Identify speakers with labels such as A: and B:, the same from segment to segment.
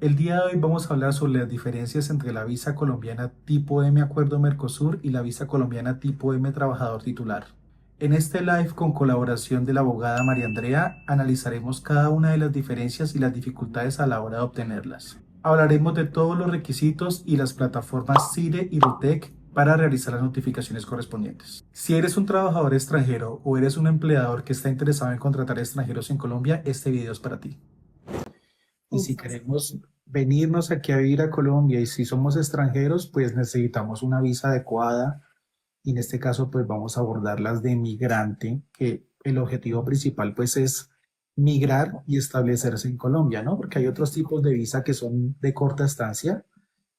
A: El día de hoy vamos a hablar sobre las diferencias entre la visa colombiana tipo M Acuerdo Mercosur y la visa colombiana tipo M Trabajador Titular. En este live con colaboración de la abogada María Andrea analizaremos cada una de las diferencias y las dificultades a la hora de obtenerlas. Hablaremos de todos los requisitos y las plataformas CIRE y RUTEC para realizar las notificaciones correspondientes. Si eres un trabajador extranjero o eres un empleador que está interesado en contratar extranjeros en Colombia, este video es para ti. Y si
B: Listo.
A: queremos venirnos aquí a vivir a Colombia y si somos extranjeros, pues necesitamos una visa adecuada y en este caso pues vamos a abordar las de migrante, que el objetivo principal pues es migrar y establecerse en Colombia, ¿no? Porque hay otros tipos de visa que son de corta estancia,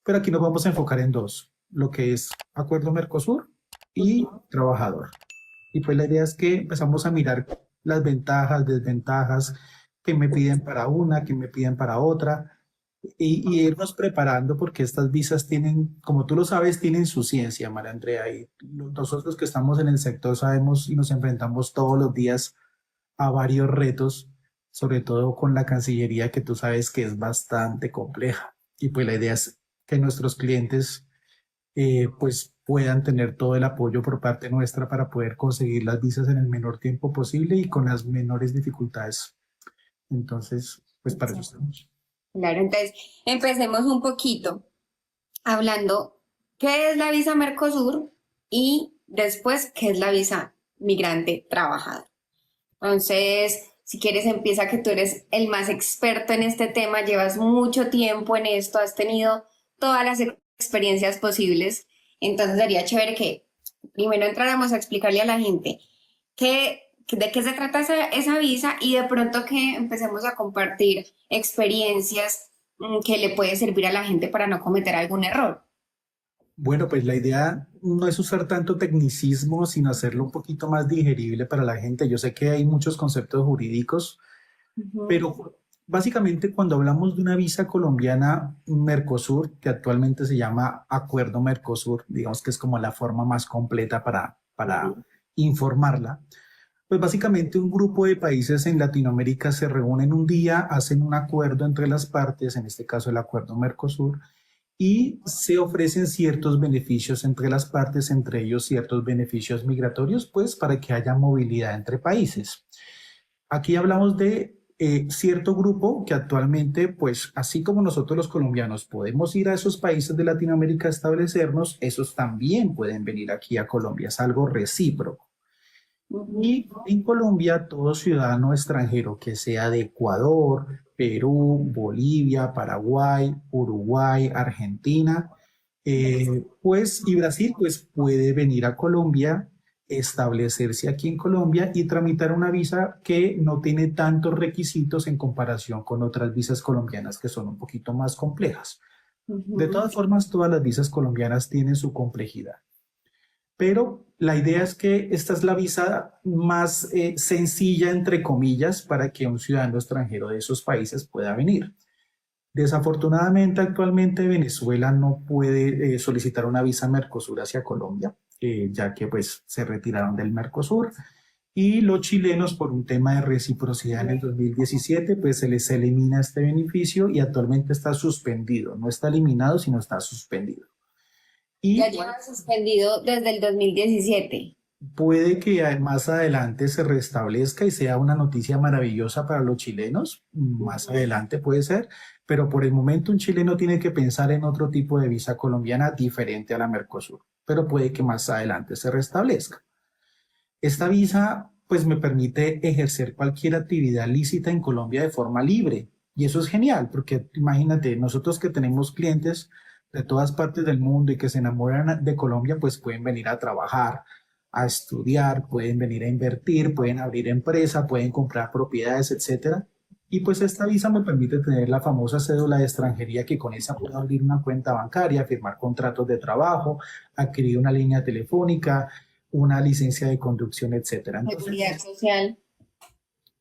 A: pero aquí nos vamos a enfocar en dos, lo que es Acuerdo Mercosur y trabajador. Y pues la idea es que empezamos a mirar las ventajas, desventajas que me piden para una, que me piden para otra, y irnos preparando porque estas visas tienen, como tú lo sabes, tienen su ciencia, María Andrea, y nosotros que estamos en el sector sabemos y nos enfrentamos todos los días a varios retos, sobre todo con la Cancillería, que tú sabes que es bastante compleja. Y pues la idea es que nuestros clientes pues puedan tener todo el apoyo por parte nuestra para poder conseguir las visas en el menor tiempo posible y con las menores dificultades. Entonces, pues para eso estamos.
B: Claro, entonces empecemos un poquito hablando qué es la visa Mercosur y después qué es la visa migrante trabajador. Entonces, si quieres, empieza que tú eres el más experto en este tema, llevas mucho tiempo en esto, has tenido todas las experiencias posibles, entonces sería chévere que primero entráramos a explicarle a la gente de qué se trata esa visa y de pronto que empecemos a compartir experiencias que le puede servir a la gente para no cometer algún error.
A: Bueno, pues la idea no es usar tanto tecnicismo, sino hacerlo un poquito más digerible para la gente. Yo sé que hay muchos conceptos jurídicos,
B: Ujú.
A: pero básicamente cuando hablamos de una visa colombiana Mercosur, que actualmente se llama Acuerdo Mercosur, digamos que es como la forma más completa para informarla, pues básicamente un grupo de países en Latinoamérica se reúnen un día, hacen un acuerdo entre las partes, en este caso el Acuerdo Mercosur, y se ofrecen ciertos beneficios entre las partes, entre ellos ciertos beneficios migratorios, pues para que haya movilidad entre países. Aquí hablamos de cierto grupo que actualmente, pues así como nosotros los colombianos podemos ir a esos países de Latinoamérica a establecernos, esos también pueden venir aquí a Colombia, es algo recíproco.
B: Ujú.
A: Y en Colombia, todo ciudadano extranjero que sea de Ecuador, Perú, Bolivia, Paraguay, Uruguay, Argentina, pues, y Brasil, pues puede venir a Colombia, establecerse aquí en Colombia y tramitar una visa que no tiene tantos requisitos en comparación con otras visas colombianas que son un poquito más complejas. De
B: Ujú.
A: todas formas, todas las visas colombianas tienen su complejidad. Pero la idea es que esta es la visa más sencilla, entre comillas, para que un ciudadano extranjero de esos países pueda venir. Desafortunadamente, actualmente Venezuela no puede solicitar una visa Mercosur hacia Colombia, ya que pues se retiraron del Mercosur. Y los chilenos, por un tema de reciprocidad en el 2017, pues se les elimina este beneficio y actualmente está suspendido. No está eliminado, sino está suspendido.
B: Ya
A: Y
B: lleva suspendido desde el 2017.
A: puede que más adelante se restablezca y sea una noticia maravillosa para los chilenos. Más
B: Ujú.
A: adelante puede ser, pero por el momento un chileno tiene que pensar en otro tipo de visa colombiana diferente a la Mercosur, pero puede que más adelante se restablezca. Esta visa pues me permite ejercer cualquier actividad lícita en Colombia de forma libre y eso es genial porque imagínate, nosotros que tenemos clientes de todas partes del mundo y que se enamoran de Colombia, pues pueden venir a trabajar, a estudiar, pueden venir a invertir, pueden abrir empresa, pueden comprar propiedades, etcétera. Y pues esta visa me permite tener la famosa cédula de extranjería que con esa puedo abrir una cuenta bancaria, firmar contratos de trabajo, adquirir una línea telefónica, una licencia de conducción, etcétera.
B: Seguridad
A: Entonces,
B: social.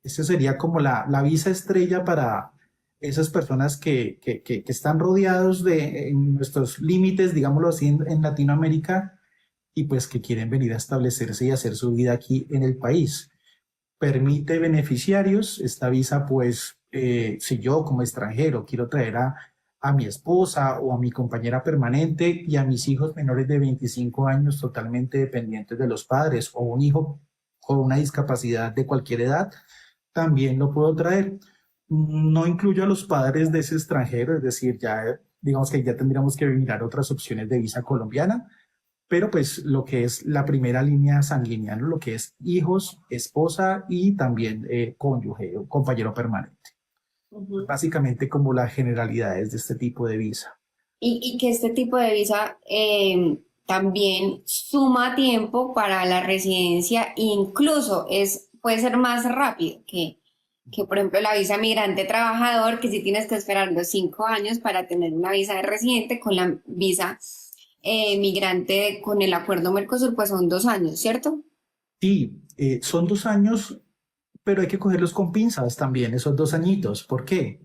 A: esa sería como la visa estrella para esas personas que están rodeados de en nuestros límites, digámoslo así, en Latinoamérica y pues que quieren venir a establecerse y hacer su vida aquí en el país. Permite beneficiarios, esta visa pues si yo como extranjero quiero traer a mi esposa o a mi compañera permanente y a mis hijos menores de 25 años totalmente dependientes de los padres o un hijo con una discapacidad de cualquier edad, también lo puedo traer. No incluyo a los padres de ese extranjero, es decir, ya digamos que ya tendríamos que mirar otras opciones de visa colombiana, pero pues lo que es la primera línea sanguínea, ¿no? Lo que es hijos, esposa y también cónyuge o compañero permanente.
B: Ujú.
A: Básicamente como las generalidades de este tipo de visa.
B: Y que este tipo de visa también suma tiempo para la residencia, e incluso puede ser más rápido que, por ejemplo, la visa migrante trabajador, que si tienes que esperar los 5 años para tener una visa de residente, con la visa migrante con el acuerdo Mercosur, pues son 2 años, ¿cierto?
A: Sí, son 2 años, pero hay que cogerlos con pinzas también, esos 2 añitos. ¿Por qué?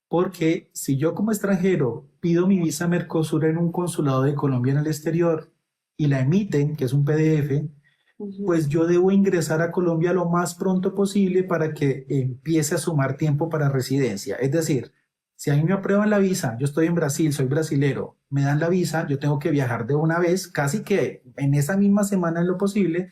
A: Porque si yo como extranjero pido mi visa Mercosur en un consulado de Colombia en el exterior y la emiten, que es un PDF,
B: Ujú.
A: pues yo debo ingresar a Colombia lo más pronto posible para que empiece a sumar tiempo para residencia. Es decir, si a mí me aprueban la visa, yo estoy en Brasil, soy brasilero, me dan la visa, yo tengo que viajar de una vez, casi que en esa misma semana en lo posible,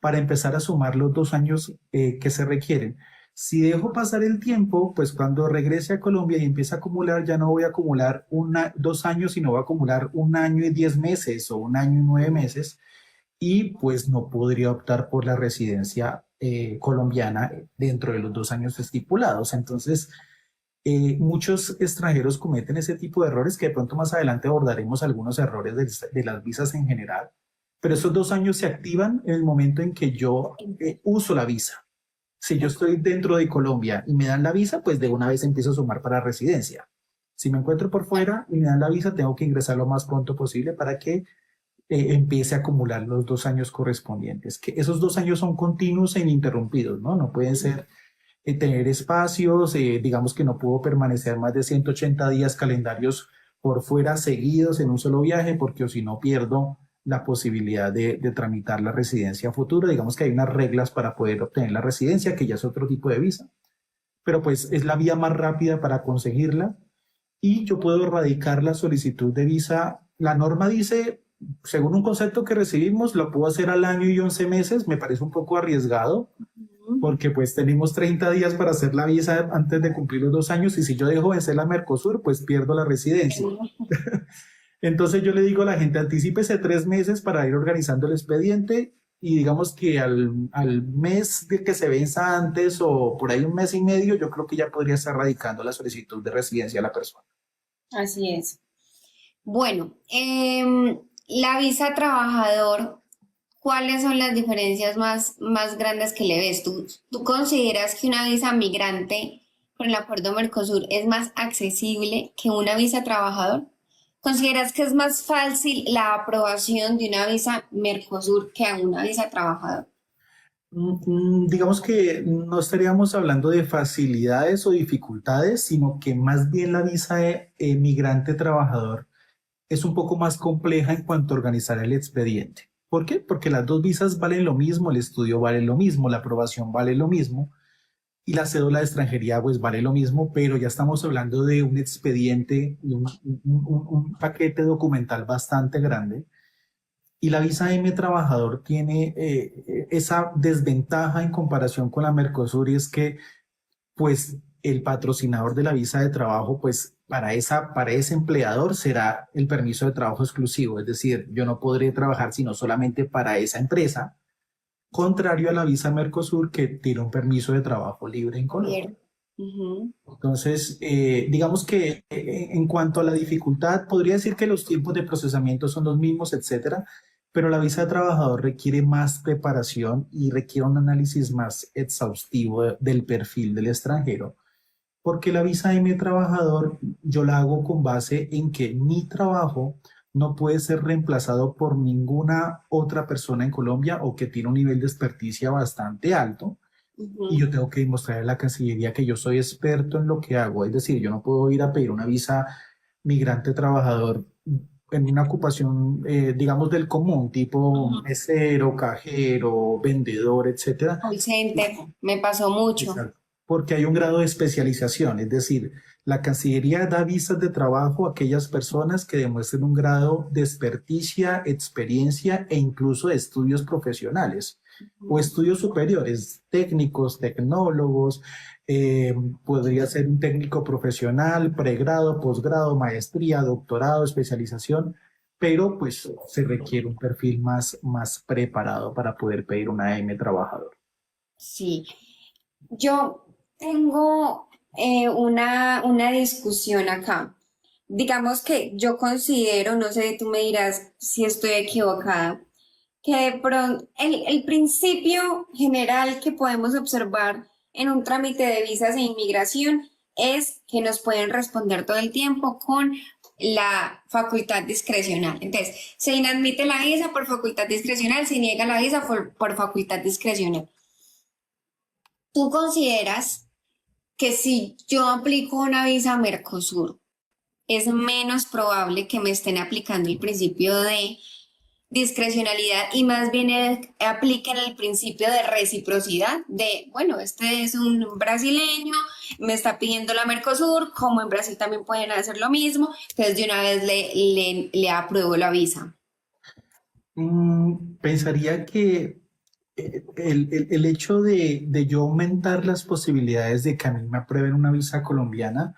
A: para empezar a sumar los 2 años que se requieren. Si dejo pasar el tiempo, pues cuando regrese a Colombia y empiece a acumular, ya no voy a acumular 2 años, sino voy a acumular 1 año y 10 meses o 1 año y 9 meses y pues no podría optar por la residencia colombiana dentro de los 2 años estipulados. Entonces, muchos extranjeros cometen ese tipo de errores que de pronto más adelante abordaremos algunos errores de las visas en general, pero esos 2 años se activan en el momento en que yo uso la visa. Si yo estoy dentro de Colombia y me dan la visa, pues de una vez empiezo a sumar para residencia. Si me encuentro por fuera y me dan la visa, tengo que ingresar lo más pronto posible para que empiece a acumular los 2 años correspondientes, que esos 2 años son continuos e ininterrumpidos, ¿no? No pueden ser tener espacios, digamos que no puedo permanecer más de 180 días calendarios por fuera seguidos en un solo viaje, porque o si no pierdo la posibilidad de tramitar la residencia futura. Digamos que hay unas reglas para poder obtener la residencia, que ya es otro tipo de visa, pero pues es la vía más rápida para conseguirla y yo puedo radicar la solicitud de visa. La norma dice, según un concepto que recibimos, lo puedo hacer al año y 11 meses. Me parece un poco arriesgado
B: Ujú.
A: porque pues tenemos 30 días para hacer la visa antes de cumplir los 2 años y si yo dejo vencer la Mercosur, pues pierdo la residencia. Entonces yo le digo a la gente, anticípese 3 meses para ir organizando el expediente y digamos que al mes de que se venza antes o por ahí un mes y medio, yo creo que ya podría estar radicando la solicitud de residencia a la persona.
B: Así es. Bueno, la visa trabajador, ¿cuáles son las diferencias más grandes que le ves? ¿Tú consideras que una visa migrante con el acuerdo Mercosur es más accesible que una visa trabajador? ¿Consideras que es más fácil la aprobación de una visa Mercosur que a una visa trabajador?
A: Digamos que no estaríamos hablando de facilidades o dificultades, sino que más bien la visa de migrante trabajador es un poco más compleja en cuanto a organizar el expediente. ¿Por qué? Porque las dos visas valen lo mismo, el estudio vale lo mismo, la aprobación vale lo mismo y la cédula de extranjería pues vale lo mismo, pero ya estamos hablando de un expediente, un paquete documental bastante grande y la visa M trabajador tiene esa desventaja en comparación con la Mercosur y es que pues el patrocinador de la visa de trabajo, pues para ese empleador será el permiso de trabajo exclusivo, es decir, yo no podré trabajar sino solamente para esa empresa, contrario a la visa Mercosur que tiene un permiso de trabajo libre en Colombia.
B: Bien. Ujú.
A: Entonces, digamos que en cuanto a la dificultad, podría decir que los tiempos de procesamiento son los mismos, etcétera, pero la visa de trabajador requiere más preparación y requiere un análisis más exhaustivo del perfil del extranjero, porque la visa de mi trabajador yo la hago con base en que mi trabajo no puede ser reemplazado por ninguna otra persona en Colombia o que tiene un nivel de experticia bastante alto y yo
B: Ujú.
A: tengo que demostrar a la Cancillería que yo soy experto en lo que hago. Es decir, yo no puedo ir a pedir una visa migrante trabajador en una ocupación, digamos, del común, tipo mesero, cajero, vendedor, etcétera.
B: Call center, me pasó mucho.
A: Exacto. porque hay un grado de especialización, es decir, la Cancillería da visas de trabajo a aquellas personas que demuestren un grado de experticia, experiencia e incluso de estudios profesionales o estudios superiores, técnicos, tecnólogos, eh, podría ser un técnico profesional, pregrado, posgrado, maestría, doctorado, especialización, pero pues se requiere un perfil más preparado para poder pedir una M trabajador.
B: Sí, yo tengo una discusión acá. Digamos que yo considero, no sé, tú me dirás si estoy equivocada, que el principio general que podemos observar en un trámite de visas e inmigración es que nos pueden responder todo el tiempo con la facultad discrecional. Entonces, se inadmite la visa por facultad discrecional, se niega la visa por facultad discrecional. ¿Tú consideras que si yo aplico una visa a Mercosur, es menos probable que me estén aplicando el principio de discrecionalidad y más bien apliquen el principio de reciprocidad de, bueno, este es un brasileño, me está pidiendo la Mercosur, como en Brasil también pueden hacer lo mismo, entonces de una vez le apruebo la visa?
A: Pensaría que el hecho de yo aumentar las posibilidades de que a mí me aprueben una visa colombiana,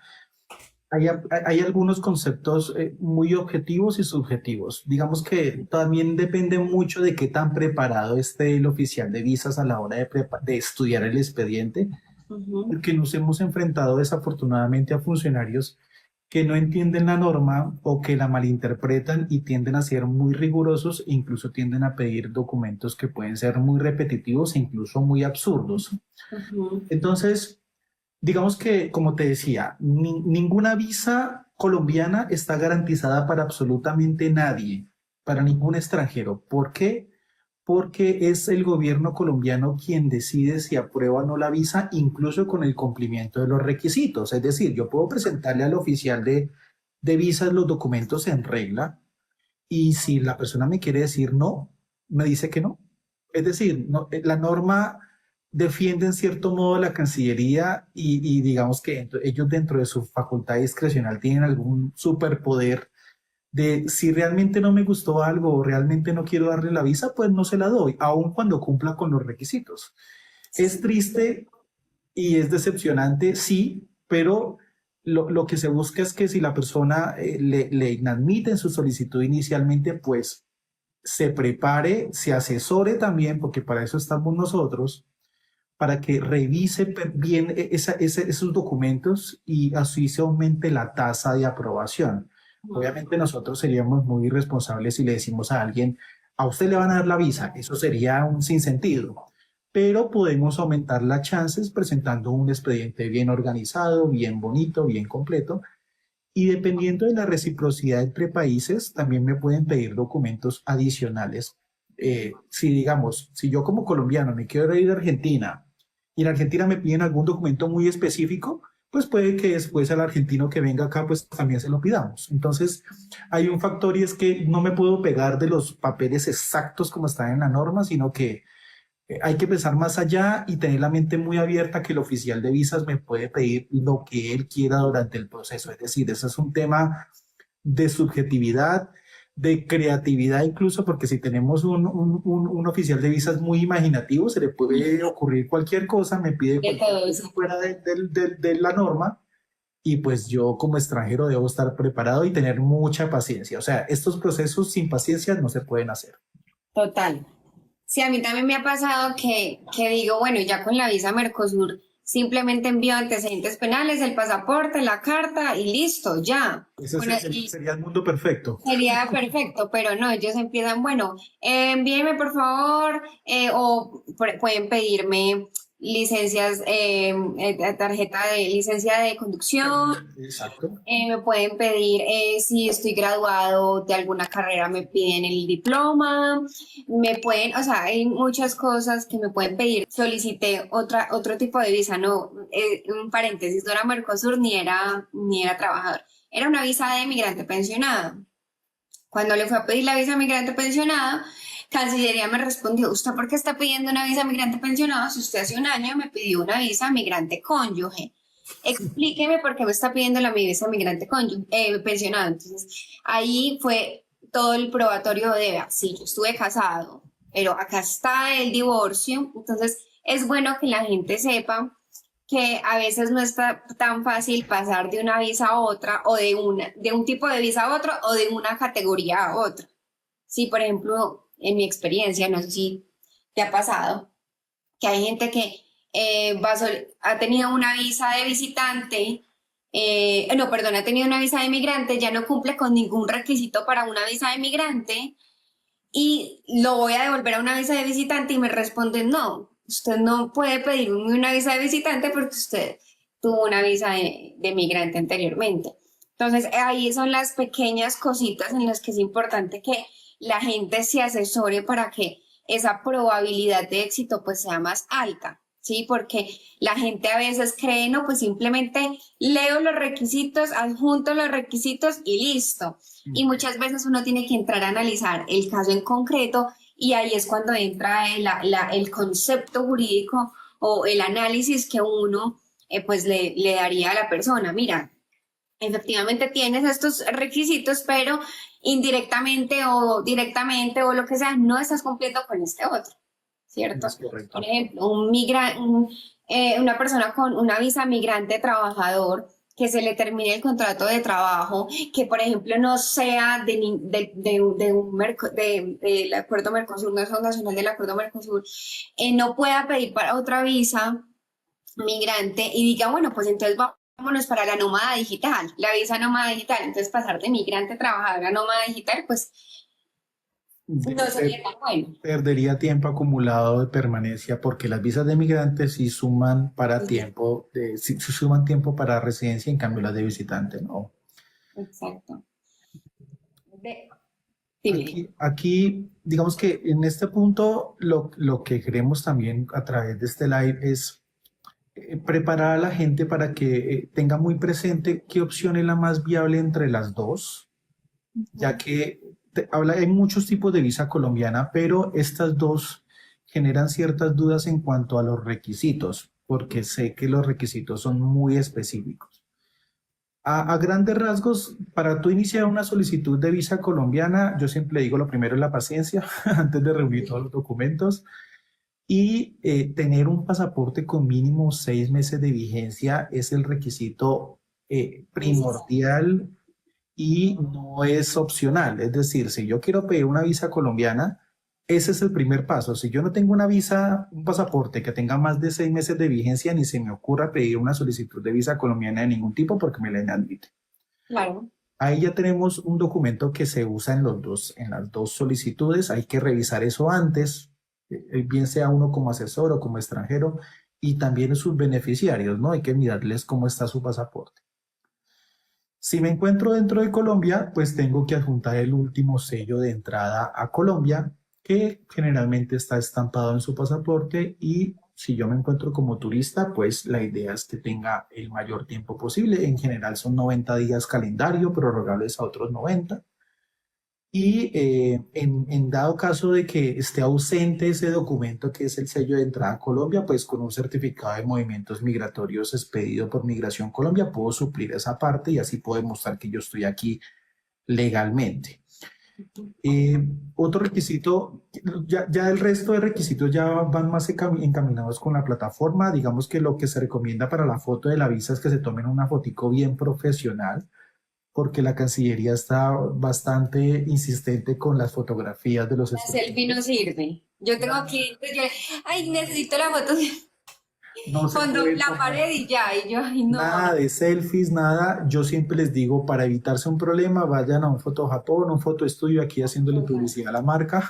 A: hay algunos conceptos muy objetivos y subjetivos. Digamos que también depende mucho de qué tan preparado esté el oficial de visas a la hora de estudiar el expediente,
B: Ujú,
A: porque nos hemos enfrentado desafortunadamente a funcionarios que no entienden la norma o que la malinterpretan y tienden a ser muy rigurosos e incluso tienden a pedir documentos que pueden ser muy repetitivos e incluso muy absurdos.
B: ujú.
A: Entonces, digamos que, como te decía, ninguna visa colombiana está garantizada para absolutamente nadie, para ningún extranjero. ¿Por qué? Porque es el gobierno colombiano quien decide si aprueba o no la visa, incluso con el cumplimiento de los requisitos. Es decir, yo puedo presentarle al oficial de visas los documentos en regla y si la persona me quiere decir no, me dice que no. Es decir, la norma defiende en cierto modo la Cancillería y digamos que ellos dentro de su facultad discrecional tienen algún superpoder de si realmente no me gustó algo o realmente no quiero darle la visa, pues no se la doy, aun cuando cumpla con los requisitos. Es triste y es decepcionante, sí, pero lo que se busca es que si la persona le inadmite en su solicitud inicialmente, pues se prepare, se asesore también, porque para eso estamos nosotros, para que revise bien esos documentos y así se aumente la tasa de aprobación. Obviamente nosotros seríamos muy irresponsables si le decimos a alguien, a usted le van a dar la visa, eso sería un sinsentido, pero podemos aumentar las chances presentando un expediente bien organizado, bien bonito, bien completo, y dependiendo de la reciprocidad entre países, también me pueden pedir documentos adicionales. Si digamos, si yo como colombiano me quiero ir a Argentina y en Argentina me piden algún documento muy específico, pues puede que después al argentino que venga acá, pues también se lo pidamos. Entonces, hay un factor y es que no me puedo pegar de los papeles exactos como están en la norma, sino que hay que pensar más allá y tener la mente muy abierta que el oficial de visas me puede pedir lo que él quiera durante el proceso. Es decir, eso es un tema de subjetividad, de creatividad incluso, porque si tenemos un oficial de visas muy imaginativo, se le puede ocurrir cualquier cosa, me pide
B: De
A: cualquier
B: todo
A: cosa
B: eso.
A: fuera de la norma y pues yo como extranjero debo estar preparado y tener mucha paciencia. O sea, estos procesos sin paciencia no se pueden hacer.
B: Total. Sí, a mí también me ha pasado que digo, bueno, ya con la visa Mercosur simplemente envío antecedentes penales, el pasaporte, la carta y listo, ya.
A: Ese
B: Bueno, y
A: sería el mundo perfecto.
B: sería perfecto, pero no, ellos empiezan, bueno, envíeme por favor, pueden pedirme licencias, tarjeta de licencia de conducción.
A: Exacto.
B: Me pueden pedir si estoy graduado de alguna carrera, me piden el diploma, me pueden, o sea, hay muchas cosas que me pueden pedir. Solicité otro tipo de visa, no, un paréntesis, no era Mercosur ni era trabajador, era una visa de migrante pensionado. Cuando le fue a pedir la visa migrante pensionada, Cancillería me respondió, ¿usted por qué está pidiendo una visa migrante pensionado si usted hace un año me pidió una visa migrante cónyuge? Explíqueme por qué me está pidiendo la visa migrante cónyuge, pensionado. Entonces, ahí fue todo el probatorio de, vea, sí, yo estuve casado, pero acá está el divorcio. Entonces, es bueno que la gente sepa que a veces no está tan fácil pasar de una visa a otra o de un tipo de visa a otro o de una categoría a otra. Sí, por ejemplo, en mi experiencia, no sé si te ha pasado, que hay gente que ha tenido una visa de visitante, no, perdón, ha tenido una visa de migrante, ya no cumple con ningún requisito para una visa de migrante y lo voy a devolver a una visa de visitante y me responden, no, usted no puede pedirme una visa de visitante porque usted tuvo una visa de migrante anteriormente. Entonces, ahí son las pequeñas cositas en las que es importante que la gente se asesore para que esa probabilidad de éxito pues sea más alta, ¿sí? Porque la gente a veces cree, no, pues simplemente leo los requisitos, adjunto los requisitos y listo. Y muchas veces uno tiene que entrar a analizar el caso en concreto y ahí es cuando entra el concepto jurídico o el análisis que uno pues le daría a la persona. Mira, efectivamente tienes estos requisitos, pero indirectamente o directamente o lo que sea, no estás cumpliendo con este otro, ¿cierto?
A: Es
B: Por
A: correcto.
B: ejemplo, una persona con una visa migrante trabajador que se le termine el contrato de trabajo, que por ejemplo no sea del acuerdo Mercosur, no es fundacional del acuerdo Mercosur, no pueda pedir para otra visa migrante y diga, bueno, pues entonces vámonos para la nómada digital, la visa nómada digital. Entonces pasar de migrante a trabajador a nómada digital, pues no sería tan bueno.
A: Perdería tiempo acumulado de permanencia porque las visas de migrantes sí suman para
B: Sí,
A: tiempo, sí suman tiempo para residencia, en cambio las de visitante no.
B: exacto. De, dime.
A: Digamos que en este punto lo que queremos también a través de este live es preparar a la gente para que tenga muy presente qué opción es la más viable entre las dos, ya que hay muchos tipos de visa colombiana, pero estas dos generan ciertas dudas en cuanto a los requisitos, porque sé que los requisitos son muy específicos. A grandes rasgos, para tú iniciar una solicitud de visa colombiana, yo siempre digo lo primero es la paciencia, antes de reunir todos los documentos, y tener un pasaporte con mínimo 6 meses de vigencia es el requisito primordial y no es opcional. Es decir, si yo quiero pedir una visa colombiana, ese es el primer paso. Si yo no tengo una visa, un pasaporte que tenga más de 6 meses de vigencia, ni se me ocurra pedir una solicitud de visa colombiana de ningún tipo porque me la inadmite.
B: Claro.
A: Ahí ya tenemos un documento que se usa en las dos solicitudes. Hay que revisar eso antes, bien sea uno como asesor o como extranjero, y también sus beneficiarios, ¿no? Hay que mirarles cómo está su pasaporte. Si me encuentro dentro de Colombia, pues tengo que adjuntar el último sello de entrada a Colombia, que generalmente está estampado en su pasaporte y si yo me encuentro como turista, pues la idea es que tenga el mayor tiempo posible. En general son 90 días calendario, prorrogables a otros 90. Y en dado caso de que esté ausente ese documento que es el sello de entrada a Colombia, pues con un certificado de movimientos migratorios expedido por Migración Colombia puedo suplir esa parte y así puedo demostrar que yo estoy aquí legalmente. Otro requisito, ya el resto de requisitos ya van más encaminados con la plataforma. Digamos que lo que se recomienda para la foto de la visa es que se tomen una fotico bien profesional porque la Cancillería está bastante insistente con las fotografías de los
B: La selfie no
A: estudiantes.
B: sirve. Yo tengo clientes, yo, ay, necesito la foto de
A: No se
B: fondo,
A: puede
B: la
A: tomar
B: pared y ya, y yo, ay, no.
A: nada de selfies, nada. Yo siempre les digo, para evitarse un problema, vayan a un foto Japón, un foto estudio aquí haciéndole publicidad a la marca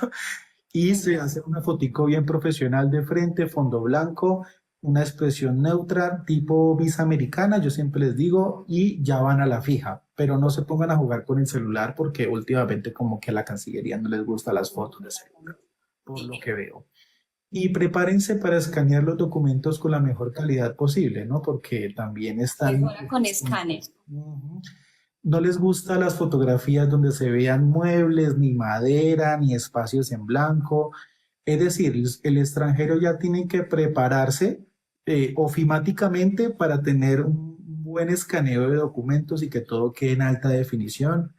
A: y se hace una fotico bien profesional de frente, fondo blanco, una expresión neutra, tipo visa americana, yo siempre les digo, y ya van a la fija, pero no se pongan a jugar con el celular porque últimamente como que a la Cancillería no les gustan las fotos de celular, por lo que veo. Y prepárense para escanear los documentos con la mejor calidad posible, ¿no? Porque también están...
B: Mejora con escáner.
A: Ujú. no les gustan las fotografías donde se vean muebles, ni madera, ni espacios en blanco. Es decir, el extranjero ya tiene que prepararse ofimáticamente para tener un buen escaneo de documentos y que todo quede en alta definición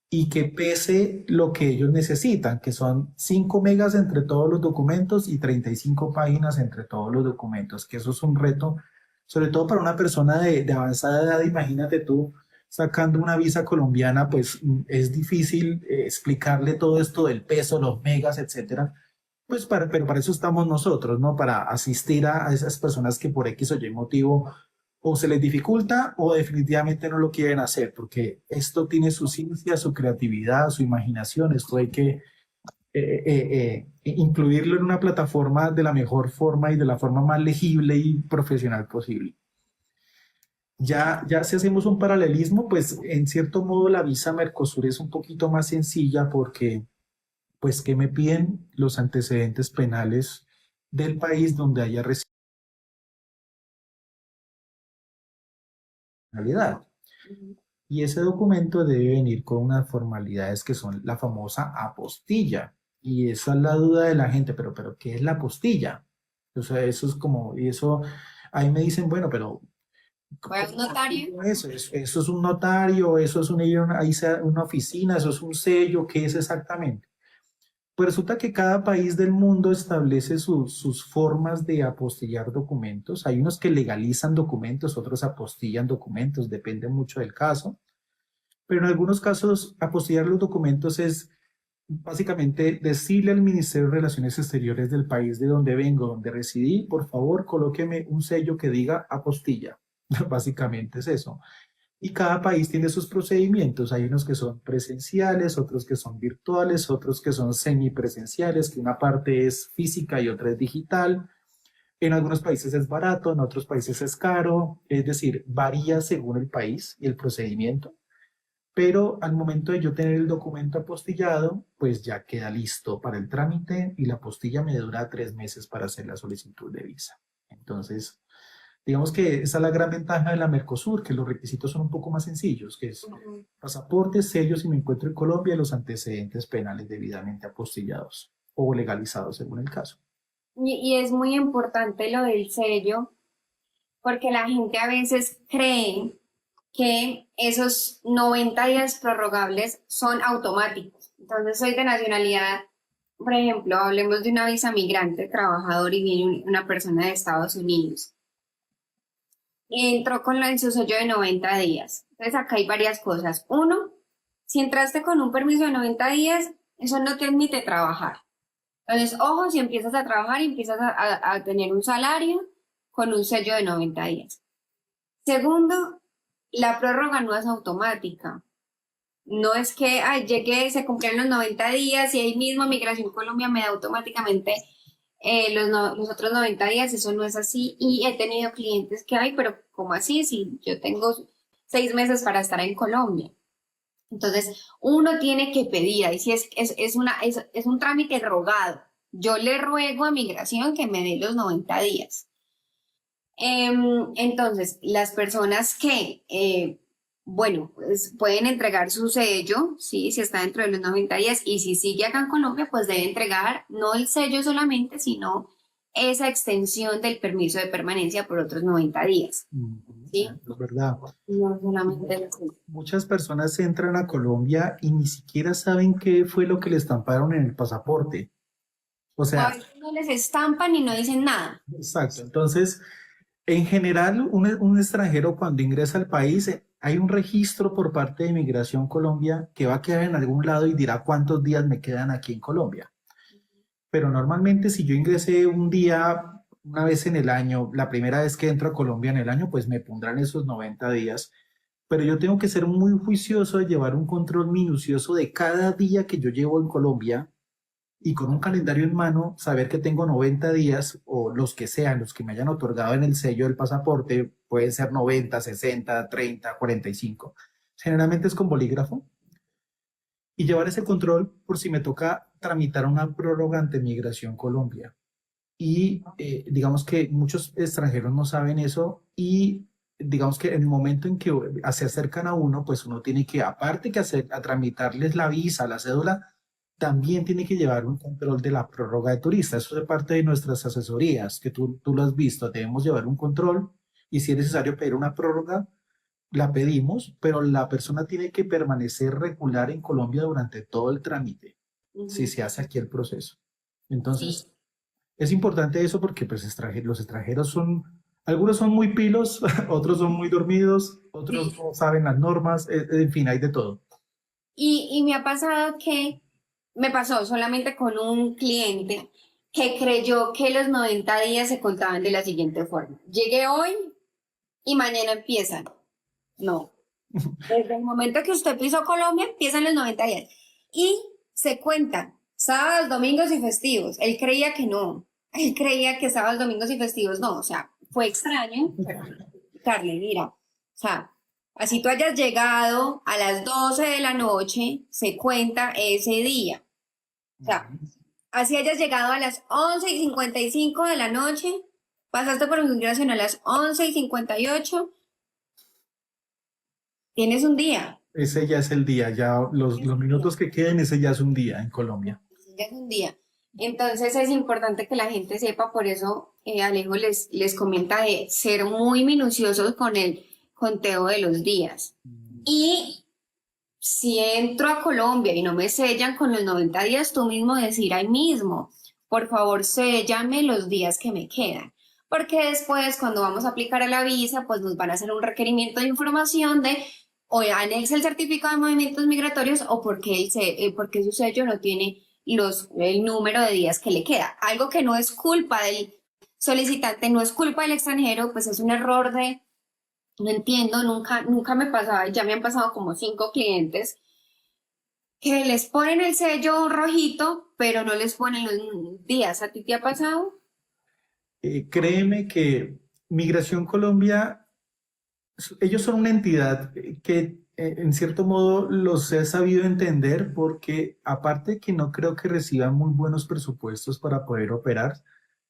A: y que pese lo que ellos necesitan, que son 5 megas entre todos los documentos y 35 páginas entre todos los documentos, que eso es un reto, sobre todo para una persona de avanzada edad. Imagínate tú sacando una visa colombiana, pues es difícil explicarle todo esto del peso, los megas, etcétera. Pues pero para eso estamos nosotros, ¿no? Para asistir a esas personas que por X o Y motivo o se les dificulta o definitivamente no lo quieren hacer, porque esto tiene su ciencia, su creatividad, su imaginación. Esto hay que incluirlo en una plataforma de la mejor forma y de la forma más legible y profesional posible. Ya si hacemos un paralelismo, pues en cierto modo la visa Mercosur es un poquito más sencilla porque, pues, ¿qué me piden? Los antecedentes penales del país donde haya residencialidad.
B: Ujú.
A: Y ese documento debe venir con unas formalidades que son la famosa apostilla. Y esa es la duda de la gente, pero ¿qué es la apostilla? O sea, eso es como, y eso, ahí me dicen, bueno, pero
B: Voy a un notario.
A: ¿cómo es eso? Eso es un notario, eso es una oficina, eso es un sello, ¿qué es exactamente? Pues resulta que cada país del mundo establece sus formas de apostillar documentos. Hay unos que legalizan documentos, otros apostillan documentos, depende mucho del caso. Pero en algunos casos, apostillar los documentos es básicamente decirle al Ministerio de Relaciones Exteriores del país de donde vengo, donde residí, por favor, colóqueme un sello que diga apostilla. Básicamente es eso. Y cada país tiene sus procedimientos. Hay unos que son presenciales, otros que son virtuales, otros que son semipresenciales, que una parte es física y otra es digital. En algunos países es barato, en otros países es caro. Es decir, varía según el país y el procedimiento. Pero al momento de yo tener el documento apostillado, pues ya queda listo para el trámite y la apostilla me dura 3 meses para hacer la solicitud de visa. Entonces, digamos que esa es la gran ventaja de la Mercosur, que los requisitos son un poco más sencillos, que es
B: Ujú.
A: pasaporte, sello si me encuentro en Colombia y los antecedentes penales debidamente apostillados o legalizados según el caso.
B: Y es muy importante lo del sello, porque la gente a veces cree que esos 90 días prorrogables son automáticos. Entonces, soy de nacionalidad, por ejemplo, hablemos de una visa migrante, trabajador, y viene una persona de Estados Unidos. Entró con en su sello de 90 días. Entonces, acá hay varias cosas. Uno, si entraste con un permiso de 90 días, eso no te admite trabajar. Entonces, ojo, si empiezas a trabajar y empiezas a tener un salario con un sello de 90 días. Segundo, la prórroga no es automática. No es que ay, llegué, se cumplieron los 90 días y ahí mismo Migración Colombia me da automáticamente los otros 90 días. Eso no es así. Y he tenido clientes que, ay, pero ¿cómo así? Si yo tengo 6 meses para estar en Colombia. Entonces, uno tiene que pedir, ahí sí es un trámite rogado. Yo le ruego a Migración que me dé los 90 días. Entonces, las personas que, bueno, pues pueden entregar su sello, ¿sí? Si está dentro de los 90 días, y si sigue acá en Colombia, pues debe entregar no el sello solamente, sino esa extensión del permiso de permanencia por otros 90 días, ¿sí?
A: Es verdad.
B: No solamente el sello.
A: Muchas personas entran a Colombia y ni siquiera saben qué fue lo que les estamparon en el pasaporte. O
B: O a
A: sea,
B: veces no les estampan y no dicen nada.
A: exacto. Entonces, en general, un extranjero cuando ingresa al país, hay un registro por parte de Migración Colombia que va a quedar en algún lado y dirá cuántos días me quedan aquí en Colombia. Pero normalmente si yo ingresé un día, una vez en el año, la primera vez que entro a Colombia en el año, pues me pondrán esos 90 días. Pero yo tengo que ser muy juicioso de llevar un control minucioso de cada día que yo llevo en Colombia y con un calendario en mano, saber que tengo 90 días o los que sean, los que me hayan otorgado en el sello del pasaporte, pueden ser 90, 60, 30, 45. Generalmente es con bolígrafo y llevar ese control por si me toca tramitar una prórroga ante Migración Colombia. Y digamos que muchos extranjeros no saben eso y digamos que en el momento en que se acercan a uno, pues uno tiene que, aparte que hacer, a tramitarles la visa, la cédula, también tiene que llevar un control de la prórroga de turista. Eso es parte de nuestras asesorías, que tú lo has visto. Debemos llevar un control y si es necesario pedir una prórroga, la pedimos, pero la persona tiene que permanecer regular en Colombia durante todo el trámite, si
B: Ujú.
A: se hace aquí el proceso. Entonces,
B: Sí,
A: es importante eso porque pues, los extranjeros son, algunos son muy pilos, otros son muy dormidos, otros
B: sí.
A: no saben las normas, en fin, hay de todo.
B: Y me ha pasado que, me pasó solamente con un cliente que creyó que los 90 días se contaban de la siguiente forma. Llegué hoy y mañana empiezan. No. Desde el momento que usted pisó Colombia, empiezan los 90 días. Y se cuentan sábados, domingos y festivos. Él creía que no. Él creía que sábados, domingos y festivos no. O sea, fue extraño, pero Carly, mira. O sea, así tú hayas llegado a las 12 de la noche, se cuenta ese día. O sea, así hayas llegado a las 11:55 de la noche, pasaste por migración a las 11:58, tienes un día.
A: Ese ya es el día, ya
B: Tienes
A: los
B: un día.
A: minutos que queden, ese ya es un día en Colombia.
B: Ya es un día. Entonces es importante que la gente sepa, por eso Alejo les comenta de ser muy minuciosos con el conteo de los días. Y si entro a Colombia y no me sellan con los 90 días, tú mismo decir ahí mismo, por favor, séllame los días que me quedan. Porque después, cuando vamos a aplicar a la visa, pues nos van a hacer un requerimiento de información de o anexa el certificado de movimientos migratorios o porque su sello no tiene el número de días que le queda. Algo que no es culpa del solicitante, no es culpa del extranjero, pues es un error de no entiendo, nunca me pasaba, ya me han pasado como 5 clientes que les ponen el sello rojito, pero no les ponen los días. ¿A ti te ha pasado?
A: Créeme que Migración Colombia, ellos son una entidad que en cierto modo los he sabido entender porque aparte que no creo que reciban muy buenos presupuestos para poder operar,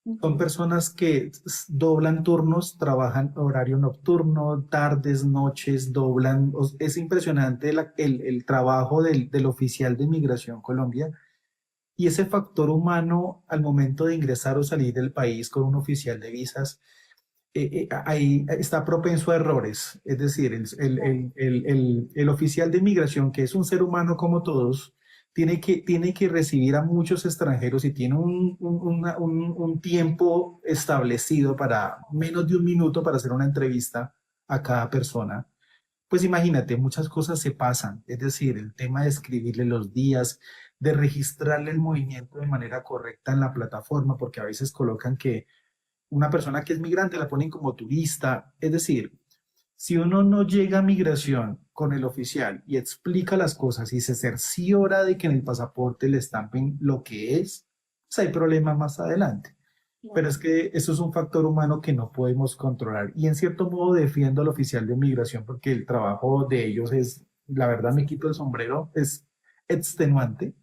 A: son
B: Ujú.
A: personas que doblan turnos, trabajan horario nocturno, tardes, noches, doblan. Es impresionante el trabajo del oficial de Migración Colombia y ese factor humano al momento de ingresar o salir del país con un oficial de visas ahí está propenso a errores. Es decir, el oficial de migración, que es un ser humano como todos, tiene que recibir a muchos extranjeros y tiene un tiempo establecido para menos de un minuto para hacer una entrevista a cada persona. Pues imagínate, muchas cosas se pasan. Es decir, el tema de escribirle los días, de registrarle el movimiento de manera correcta en la plataforma, porque a veces colocan que una persona que es migrante la ponen como turista. Es decir, si uno no llega a migración con el oficial y explica las cosas y se cerciora de que en el pasaporte le estampen lo que es, pues hay problemas más adelante. Pero es
B: Claro.
A: que eso es un factor humano que no podemos controlar. Y en cierto modo defiendo al oficial de migración porque el trabajo de ellos es, la verdad me quito el sombrero, es extenuante,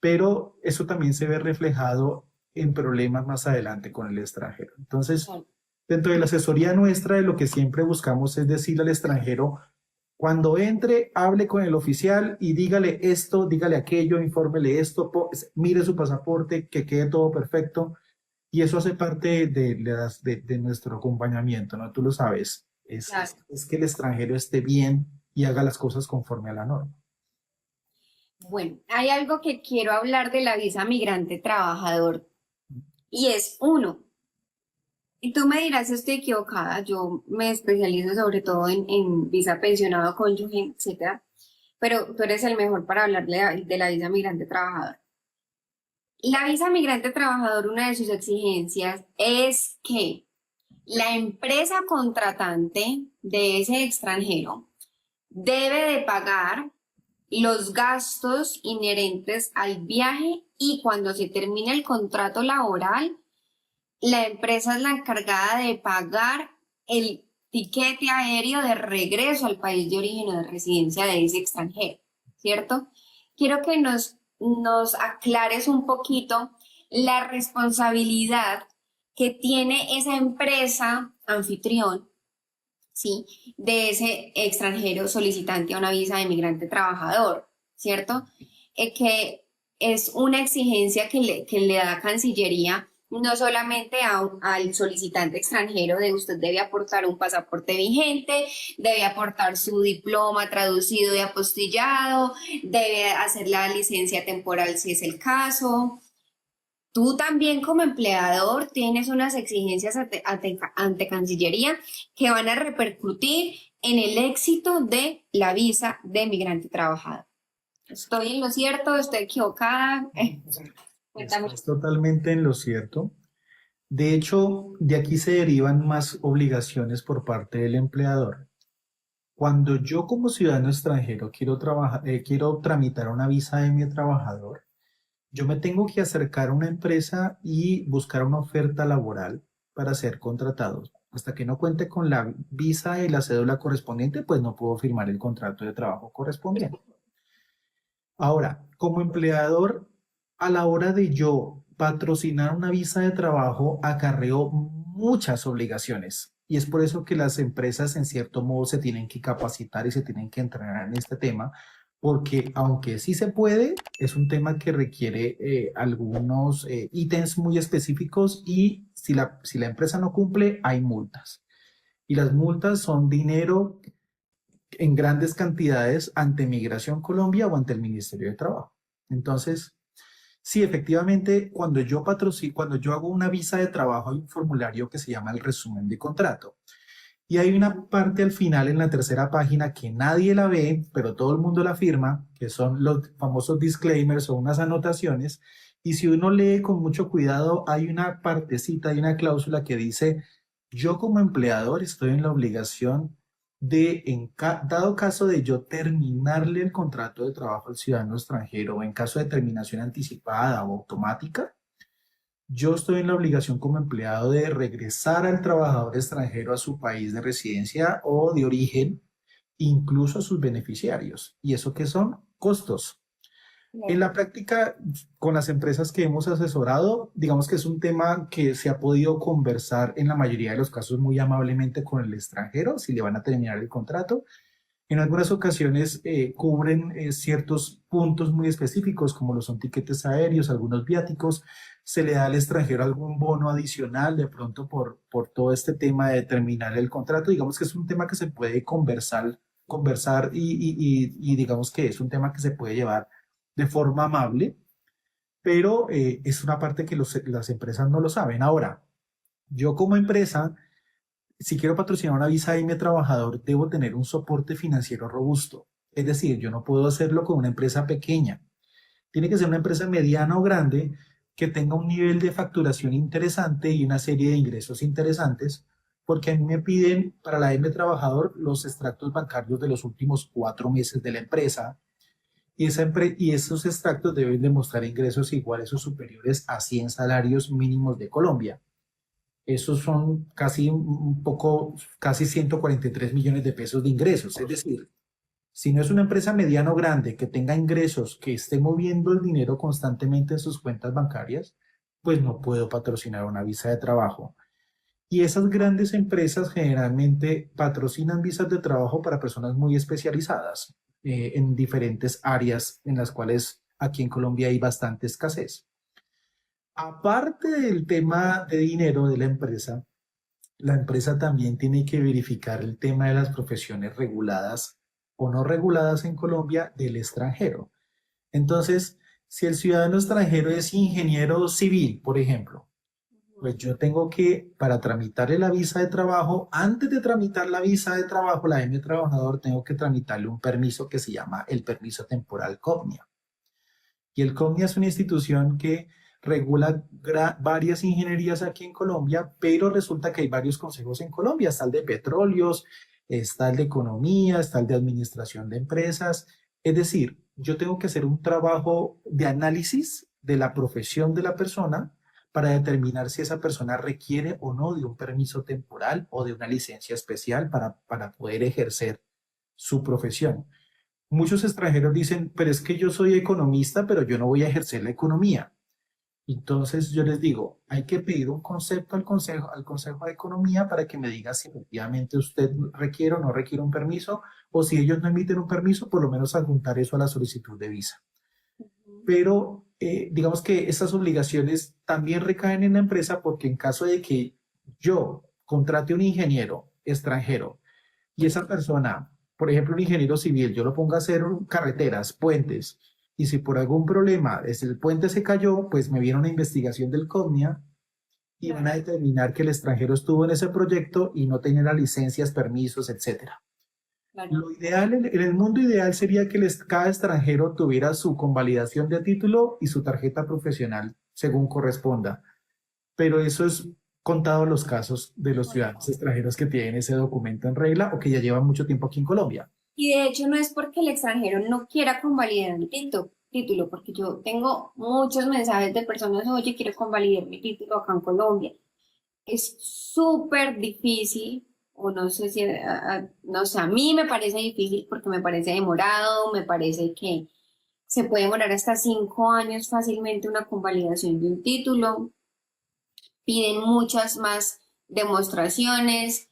A: pero eso también se ve reflejado en problemas más adelante con el extranjero. Entonces,
B: Claro.
A: dentro de la asesoría nuestra, de lo que siempre buscamos es decirle al extranjero, cuando entre, hable con el oficial y dígale esto, dígale aquello, infórmele esto, mire su pasaporte, que quede todo perfecto. Y eso hace parte de nuestro acompañamiento, ¿no? Tú lo sabes,
B: Claro.
A: es que el extranjero esté bien y haga las cosas conforme a la norma.
B: Bueno, hay algo que quiero hablar de la visa migrante trabajador y es uno. Y tú me dirás si estoy equivocada, yo me especializo sobre todo en visa pensionado, cónyuge, etcétera, pero tú eres el mejor para hablar de la visa migrante trabajador. La visa migrante trabajador, una de sus exigencias es que la empresa contratante de ese extranjero debe de pagar los gastos inherentes al viaje y cuando se termine el contrato laboral, la empresa es la encargada de pagar el tiquete aéreo de regreso al país de origen o de residencia de ese extranjero, ¿cierto? Quiero que nos aclares un poquito la responsabilidad que tiene esa empresa anfitrión ¿sí? De ese extranjero solicitante a una visa de migrante trabajador, ¿cierto? Que es una exigencia que le da Cancillería no solamente al solicitante extranjero de usted debe aportar un pasaporte vigente, debe aportar su diploma traducido y apostillado, debe hacer la licencia temporal si es el caso. Tú también como empleador tienes unas exigencias ante Cancillería que van a repercutir en el éxito de la visa de migrante trabajador. ¿Estoy en lo cierto? ¿Estoy equivocada? Cuéntame.
A: Estás totalmente en lo cierto. De hecho, de aquí se derivan más obligaciones por parte del empleador. Cuando yo como ciudadano extranjero quiero tramitar una visa de mi trabajador, yo me tengo que acercar a una empresa y buscar una oferta laboral para ser contratado. Hasta que no cuente con la visa y la cédula correspondiente, pues no puedo firmar el contrato de trabajo correspondiente. Ahora, como empleador, a la hora de yo patrocinar una visa de trabajo, acarreo muchas obligaciones. Y es por eso que las empresas, en cierto modo, se tienen que capacitar y se tienen que entrenar en este tema, porque aunque sí se puede, es un tema que requiere algunos ítems muy específicos y si la empresa no cumple, hay multas. Y las multas son dinero en grandes cantidades ante Migración Colombia o ante el Ministerio de Trabajo. Entonces, sí, efectivamente, cuando yo hago una visa de trabajo, hay un formulario que se llama el resumen de contrato. Y hay una parte al final en la tercera página que nadie la ve, pero todo el mundo la firma, que son los famosos disclaimers o unas anotaciones. Y si uno lee con mucho cuidado, hay una partecita, hay una cláusula que dice, yo como empleador estoy en la obligación de, dado caso de yo terminarle el contrato de trabajo al ciudadano extranjero o en caso de terminación anticipada o automática, yo estoy en la obligación como empleado de regresar al trabajador extranjero a su país de residencia o de origen, incluso a sus beneficiarios. ¿Y eso qué son? Costos. En la práctica, con las empresas que hemos asesorado, digamos que es un tema que se ha podido conversar en la mayoría de los casos muy amablemente con el extranjero, si le van a terminar el contrato. En algunas ocasiones cubren ciertos puntos muy específicos, como lo son tiquetes aéreos, algunos viáticos. Se le da al extranjero algún bono adicional de pronto por todo este tema de terminar el contrato. Digamos que es un tema que se puede conversar y digamos que es un tema que se puede llevar de forma amable, pero es una parte que las empresas no lo saben. Ahora, yo como empresa si quiero patrocinar una visa de mi trabajador, debo tener un soporte financiero robusto. Es decir, yo no puedo hacerlo con una empresa pequeña. Tiene que ser una empresa mediana o grande que tenga un nivel de facturación interesante y una serie de ingresos interesantes, porque a mí me piden para la M trabajador los extractos bancarios de los últimos 4 meses de la empresa y esos extractos deben demostrar ingresos iguales o superiores a 100 salarios mínimos de Colombia. Esos son casi un poco, casi 143 millones de pesos de ingresos. Es decir, si no es una empresa mediana o grande que tenga ingresos, que esté moviendo el dinero constantemente en sus cuentas bancarias, pues no puedo patrocinar una visa de trabajo. Y esas grandes empresas generalmente patrocinan visas de trabajo para personas muy especializadas en diferentes áreas en las cuales aquí en Colombia hay bastante escasez. Aparte del tema de dinero de la empresa también tiene que verificar el tema de las profesiones reguladas o no reguladas en Colombia del extranjero. Entonces, si el ciudadano extranjero es ingeniero civil, por ejemplo, pues yo tengo que, para tramitarle la visa de trabajo, antes de tramitar la visa de trabajo, la de mi trabajador, tengo que tramitarle un permiso que se llama el permiso temporal COPNIA. Y el COMNIA es una institución que regula varias ingenierías aquí en Colombia, pero resulta que hay varios consejos en Colombia. Está el de petróleos, está el de economía, está el de administración de empresas. Es decir, yo tengo que hacer un trabajo de análisis de la profesión de la persona para determinar si esa persona requiere o no de un permiso temporal o de una licencia especial para poder ejercer su profesión. Muchos extranjeros dicen, pero es que yo soy economista, pero yo no voy a ejercer la economía. Entonces yo les digo, hay que pedir un concepto al Consejo de Economía para que me diga si efectivamente usted requiere o no requiere un permiso, o si ellos no emiten un permiso, por lo menos adjuntar eso a la solicitud de visa. Pero digamos que estas obligaciones también recaen en la empresa porque en caso de que yo contrate un ingeniero extranjero y esa persona, por ejemplo, un ingeniero civil, yo lo pongo a hacer carreteras, puentes, y si por algún problema el puente se cayó, pues me viene una investigación del COMNIA y van a determinar que el extranjero estuvo en ese proyecto y no tenía las licencias, permisos, etcétera.
B: Claro.
A: Lo ideal, en el mundo ideal sería que cada extranjero tuviera su convalidación de título y su tarjeta profesional, según corresponda. Pero eso es contado los casos de los ciudadanos extranjeros que tienen ese documento en regla o que ya llevan mucho tiempo aquí en Colombia.
B: Y de hecho no es porque el extranjero no quiera convalidar mi título, porque yo tengo muchos mensajes de personas, oye, quiero convalidar mi título acá en Colombia. Es súper difícil, o no sé si, no sé, a mí me parece difícil porque me parece demorado, me parece que se puede demorar hasta 5 años fácilmente una convalidación de un título. Piden muchas más demostraciones,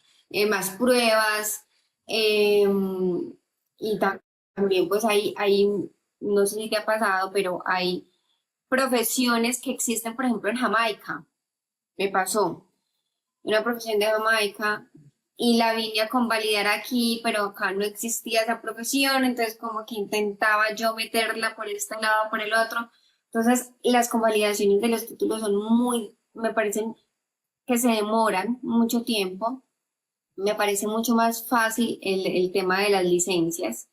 B: más pruebas, eh, y también pues no sé si te ha pasado, pero hay profesiones que existen, por ejemplo, en Jamaica. Me pasó una profesión de Jamaica y la vine a convalidar aquí, pero acá no existía esa profesión, entonces como que intentaba yo meterla por este lado, por el otro. Entonces, las convalidaciones de los títulos son me parecen que se demoran mucho tiempo. Me parece mucho más fácil el tema de las licencias.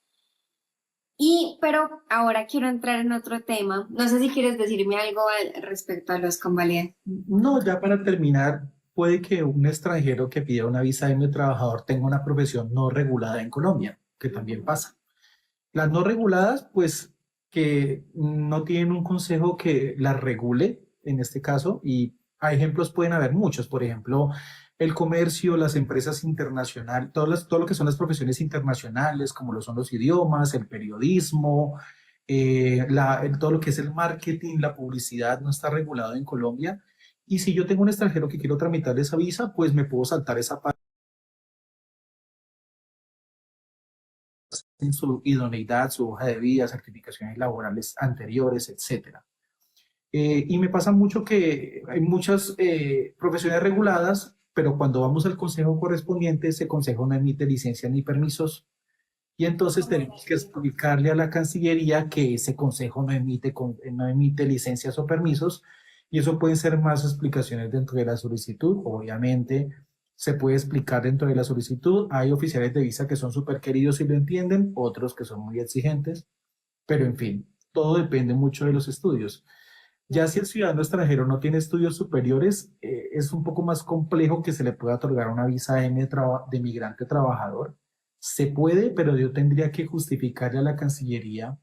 B: Pero ahora quiero entrar en otro tema. No sé si quieres decirme algo respecto a los convalidantes.
A: No, ya para terminar, puede que un extranjero que pida una visa de trabajador tenga una profesión no regulada en Colombia, que también pasa. Las no reguladas, pues que no tienen un consejo que las regule, en este caso, y a ejemplos pueden haber muchos, por ejemplo, el comercio, las empresas internacionales, todo lo que son las profesiones internacionales, como lo son los idiomas, el periodismo, todo lo que es el marketing, la publicidad, no está regulado en Colombia. Y si yo tengo un extranjero que quiero tramitar esa visa, pues me puedo saltar esa parte en su idoneidad, su hoja de vida, certificaciones laborales anteriores, etcétera. Y me pasa mucho que hay muchas profesiones reguladas, pero cuando vamos al consejo correspondiente, ese consejo no emite licencias ni permisos. Y entonces tenemos que explicarle a la Cancillería que ese consejo no emite licencias o permisos. Y eso pueden ser más explicaciones dentro de la solicitud. Obviamente, se puede explicar dentro de la solicitud. Hay oficiales de visa que son súper queridos y lo entienden, otros que son muy exigentes. Pero en fin, todo depende mucho de los estudios. Ya si el ciudadano extranjero no tiene estudios superiores, es un poco más complejo que se le pueda otorgar una visa de migrante trabajador. Se puede, pero yo tendría que justificarle a la Cancillería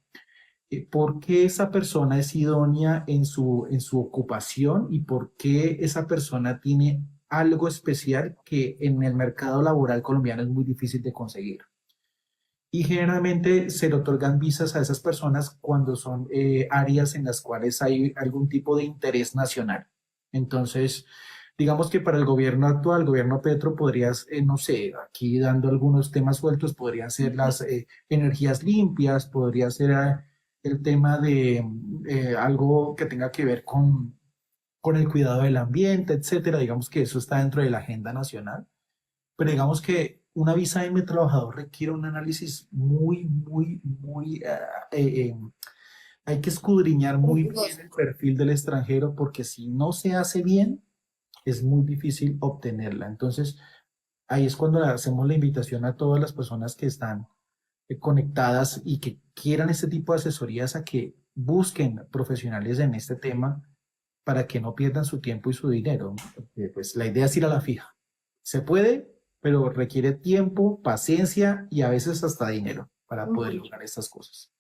A: por qué esa persona es idónea en su ocupación y por qué esa persona tiene algo especial que en el mercado laboral colombiano es muy difícil de conseguir. Y generalmente se le otorgan visas a esas personas cuando son áreas en las cuales hay algún tipo de interés nacional. Entonces, digamos que para el gobierno actual, el gobierno Petro, podrías, no sé, aquí dando algunos temas sueltos, podrían ser las energías limpias, podría ser el tema de algo que tenga que ver con el cuidado del ambiente, etcétera. Digamos que eso está dentro de la agenda nacional. Pero digamos que una visa M trabajador requiere un análisis muy, hay que escudriñar muy bien el perfil del extranjero porque si no se hace bien, es muy difícil obtenerla. Entonces, ahí es cuando hacemos la invitación a todas las personas que están conectadas y que quieran este tipo de asesorías a que busquen profesionales en este tema para que no pierdan su tiempo y su dinero, ¿no? Porque, pues la idea es ir a la fija. Se puede, pero requiere tiempo, paciencia y a veces hasta dinero para poder lograr estas cosas.